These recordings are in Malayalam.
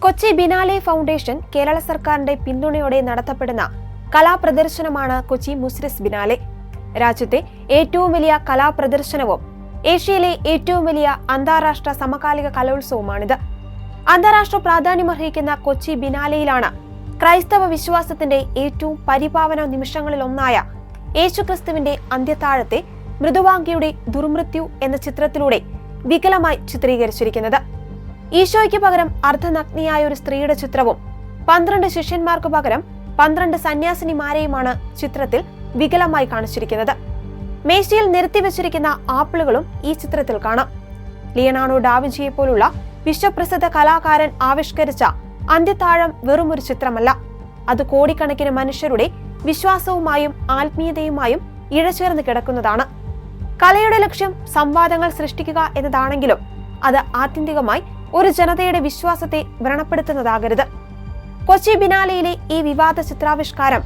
കൊച്ചി ബിനാലെ ഫൗണ്ടേഷൻ കേരള സർക്കാരിന്റെ പിന്തുണയോടെ നടത്തപ്പെടുന്ന കലാപ്രദർശനമാണ് കൊച്ചി മുസിരിസ് ബിനാലെ. രാജ്യത്തെ ഏറ്റവും വലിയ കലാപ്രദർശനവും ഏഷ്യയിലെ ഏറ്റവും വലിയ അന്താരാഷ്ട്ര സമകാലിക കലോത്സവമാണിത്. അന്താരാഷ്ട്ര പ്രാധാന്യമർഹിക്കുന്ന കൊച്ചി ബിനാലെയിലാണ് ക്രൈസ്തവ വിശ്വാസത്തിന്റെ ഏറ്റവും പരിപാവന നിമിഷങ്ങളിലൊന്നായ യേശുക്രിസ്തുവിന്റെ അന്ത്യത്താഴത്തെ മൃദുവാംഗിയുടെ ദുർമൃത്യു എന്ന ചിത്രത്തിലൂടെ വികലമായി ചിത്രീകരിച്ചിരിക്കുന്നത്. ഈശോയ്ക്ക് പകരം അർദ്ധനഗ്നിയായ ഒരു സ്ത്രീയുടെ ചിത്രവും 12 ശിഷ്യന്മാർക്ക് പകരം 12 സന്യാസിനിമാരെയുമാണ് ചിത്രത്തിൽ വികലമായി കാണിച്ചിരിക്കുന്നത്. മേശയിൽ നിരത്തിവെച്ചിരിക്കുന്ന ആപ്പിളുകളും ഈ ചിത്രത്തിൽ കാണാം. ലിയനാർഡോ ഡാവിഞ്ചിയെ പോലുള്ള വിശ്വപ്രസിദ്ധ കലാകാരൻ ആവിഷ്കരിച്ച അന്ത്യത്താഴം വെറുമൊരു ചിത്രമല്ല, അത് കോടിക്കണക്കിന് മനുഷ്യരുടെ വിശ്വാസവുമായും ആത്മീയതയുമായും ഇഴചേർന്ന് കിടക്കുന്നതാണ്. കലയുടെ ലക്ഷ്യം സംവാദങ്ങൾ സൃഷ്ടിക്കുക എന്നതാണെങ്കിലും അത് ആത്യന്തികമായി ഒരു ജനതയുടെ വിശ്വാസത്തെ വ്രണപ്പെടുത്തുന്നതാകരുത്. കൊച്ചി ബിനാലെയിലെ ഈ വിവാദ ചിത്രാവിഷ്കാരം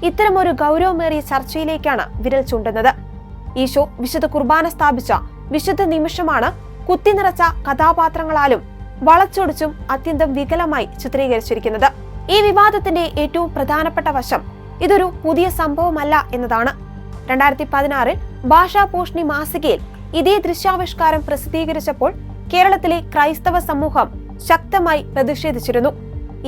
ഇത്തരമൊരു ഗൗരവമേറിയ ചർച്ചയിലേക്കാണ് വിരൽ ചൂണ്ടുന്നത്. ഈശോ വിശുദ്ധ കുർബാന സ്ഥാപിച്ച വിശുദ്ധ നിമിഷമാണ് കുത്തിനിറച്ച കഥാപാത്രങ്ങളാലും വളച്ചൊടിച്ചും അത്യന്തം വികലമായി ചിത്രീകരിച്ചിരിക്കുന്നത്. ഈ വിവാദത്തിന്റെ ഏറ്റവും പ്രധാനപ്പെട്ട വശം ഇതൊരു പുതിയ സംഭവമല്ല എന്നതാണ്. 2016 ഭാഷാപോഷിണി മാസികയിൽ ഇതേ ദൃശ്യാവിഷ്കാരം പ്രസിദ്ധീകരിച്ചപ്പോൾ കേരളത്തിലെ ക്രൈസ്തവ സമൂഹം ശക്തമായി പ്രതിഷേധിച്ചിരുന്നു.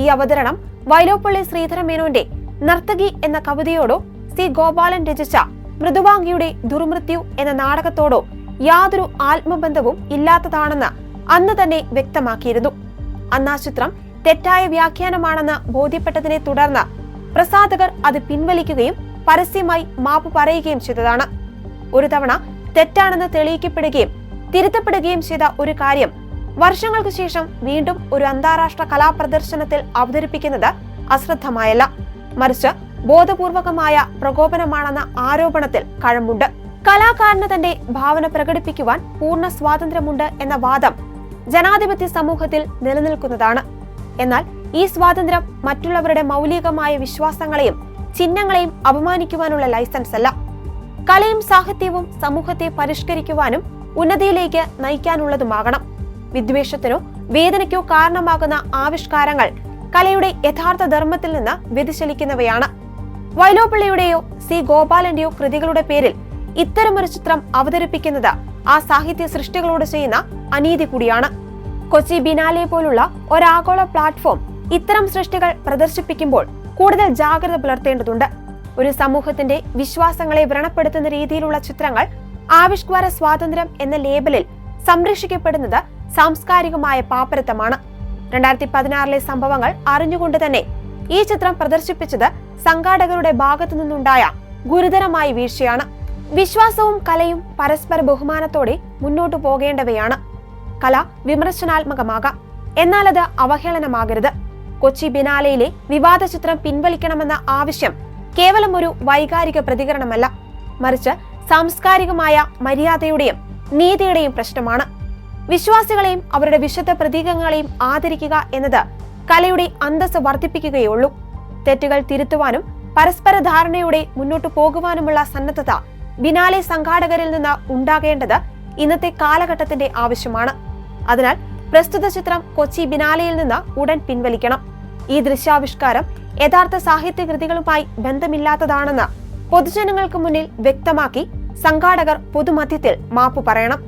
ഈ അവതരണം വൈലോപ്പള്ളി ശ്രീധരമേനോന്റെ നർത്തകി എന്ന കവിതയോടോ സി ഗോപാലൻ രചിച്ച മൃദുവാംഗിയുടെ ദുർമൃത്യു എന്ന നാടകത്തോടോ യാതൊരു ആത്മബന്ധവും ഇല്ലാത്തതാണെന്ന് അന്ന് തന്നെ വ്യക്തമാക്കിയിരുന്നു. അന്ന് ആ ചിത്രം തെറ്റായ വ്യാഖ്യാനമാണെന്ന് ബോധ്യപ്പെട്ടതിനെ തുടർന്ന് പ്രസാധകർ അത് പിൻവലിക്കുകയും പരസ്യമായി മാപ്പ് പറയുകയും ചെയ്തതാണ്. ഒരു തവണ തെറ്റാണെന്ന് തെളിയിക്കപ്പെടുകയും തിരുത്തപ്പെടുകയും ചെയ്ത ഒരു കാര്യം വർഷങ്ങൾക്ക് ശേഷം വീണ്ടും ഒരു അന്താരാഷ്ട്ര കലാപ്രദർശനത്തിൽ അവതരിപ്പിക്കുന്നത് അശ്രദ്ധമായല്ല, മറിച്ച് ബോധപൂർവകമായ പ്രകോപനമാണെന്ന ആരോപണത്തിൽ കഴമ്പുണ്ട്. കലാകാരന് തന്റെ ഭാവന പ്രകടിപ്പിക്കുവാൻ പൂർണ്ണ സ്വാതന്ത്ര്യമുണ്ട് എന്ന വാദം ജനാധിപത്യ സമൂഹത്തിൽ നിലനിൽക്കുന്നതാണ്. എന്നാൽ ഈ സ്വാതന്ത്ര്യം മറ്റുള്ളവരുടെ മൗലികമായ വിശ്വാസങ്ങളെയും ചിഹ്നങ്ങളെയും അപമാനിക്കുവാനുള്ള ലൈസൻസ് അല്ല. കലയും സാഹിത്യവും സമൂഹത്തെ പരിഷ്കരിക്കുവാനും ഉന്നതിയിലേക്ക് നയിക്കാനുള്ളതുമാകണം. വിദ്വേഷത്തിനോ വേദനയ്ക്കോ കാരണമാകുന്ന ആവിഷ്കാരങ്ങൾ കലയുടെ യഥാർത്ഥ ധർമ്മത്തിൽ നിന്ന് വ്യതിചലിക്കുന്നവയാണ്. വൈലോപ്പള്ളിയുടെയോ സി ഗോപാലന്റെയോ കൃതികളുടെ പേരിൽ ഇത്തരമൊരു ചിത്രം അവതരിപ്പിക്കുന്നത് ആ സാഹിത്യ സൃഷ്ടികളോട് ചെയ്യുന്ന അനീതി കൂടിയാണ്. കൊച്ചി ബിനാലെ പോലുള്ള ഒരാഗോള പ്ലാറ്റ്ഫോം ഇത്തരം സൃഷ്ടികൾ പ്രദർശിപ്പിക്കുമ്പോൾ കൂടുതൽ ജാഗ്രത പുലർത്തേണ്ടതുണ്ട്. ഒരു സമൂഹത്തിന്റെ വിശ്വാസങ്ങളെ വ്രണപ്പെടുത്തുന്ന രീതിയിലുള്ള ചിത്രങ്ങൾ ആവിഷ്കാര സ്വാതന്ത്ര്യം എന്ന ലേബലിൽ സംരക്ഷിക്കപ്പെടുന്നത് സാംസ്കാരികമായ പാപ്പരത്തമാണ്. 2016 സംഭവങ്ങൾ അറിഞ്ഞുകൊണ്ട് തന്നെ ഈ ചിത്രം പ്രദർശിപ്പിച്ചത് സംഘാടകരുടെ ഭാഗത്തു നിന്നുണ്ടായ ഗുരുതരമായ വീഴ്ചയാണ്. വിശ്വാസവും കലയും പരസ്പര ബഹുമാനത്തോടെ മുന്നോട്ടു പോകേണ്ടവയാണ്. കല വിമർശനാത്മകമാകാം, എന്നാൽ അത് അവഹേളനമാകരുത്. കൊച്ചി ബിനാലെയിലെ വിവാദ ചിത്രം പിൻവലിക്കണമെന്ന ആവശ്യം കേവലം ഒരു വൈകാരിക പ്രതികരണമല്ല, മറിച്ച് സാംസ്കാരികമായ മര്യാദയുടെയും നീതിയുടെയും പ്രശ്നമാണ്. വിശ്വാസികളെയും അവരുടെ വിശുദ്ധ പ്രതീകങ്ങളെയും ആദരിക്കുക എന്നത് കലയുടെ അന്തസ്സ് വർദ്ധിപ്പിക്കുകയുള്ളൂ. തെറ്റുകൾ തിരുത്തുവാനും പരസ്പര ധാരണയോടെ മുന്നോട്ടു പോകുവാനുമുള്ള സന്നദ്ധത ബിനാലെ സംഘാടകരിൽ നിന്ന് ഉണ്ടാകേണ്ടത് ഇന്നത്തെ കാലഘട്ടത്തിന്റെ ആവശ്യമാണ്. അതിനാൽ പ്രസ്തുത ചിത്രം കൊച്ചി ബിനാലെയിൽ നിന്ന് ഉടൻ പിൻവലിക്കണം. ഈ ദൃശ്യാവിഷ്കാരം യഥാർത്ഥ സാഹിത്യകൃതികളുമായി ബന്ധമില്ലാത്തതാണെന്ന് പൊതുജനങ്ങൾക്ക് മുന്നിൽ വ്യക്തമാക്കി സംഘാടകർ പൊതുമധ്യത്തിൽ മാപ്പ് പറയണം.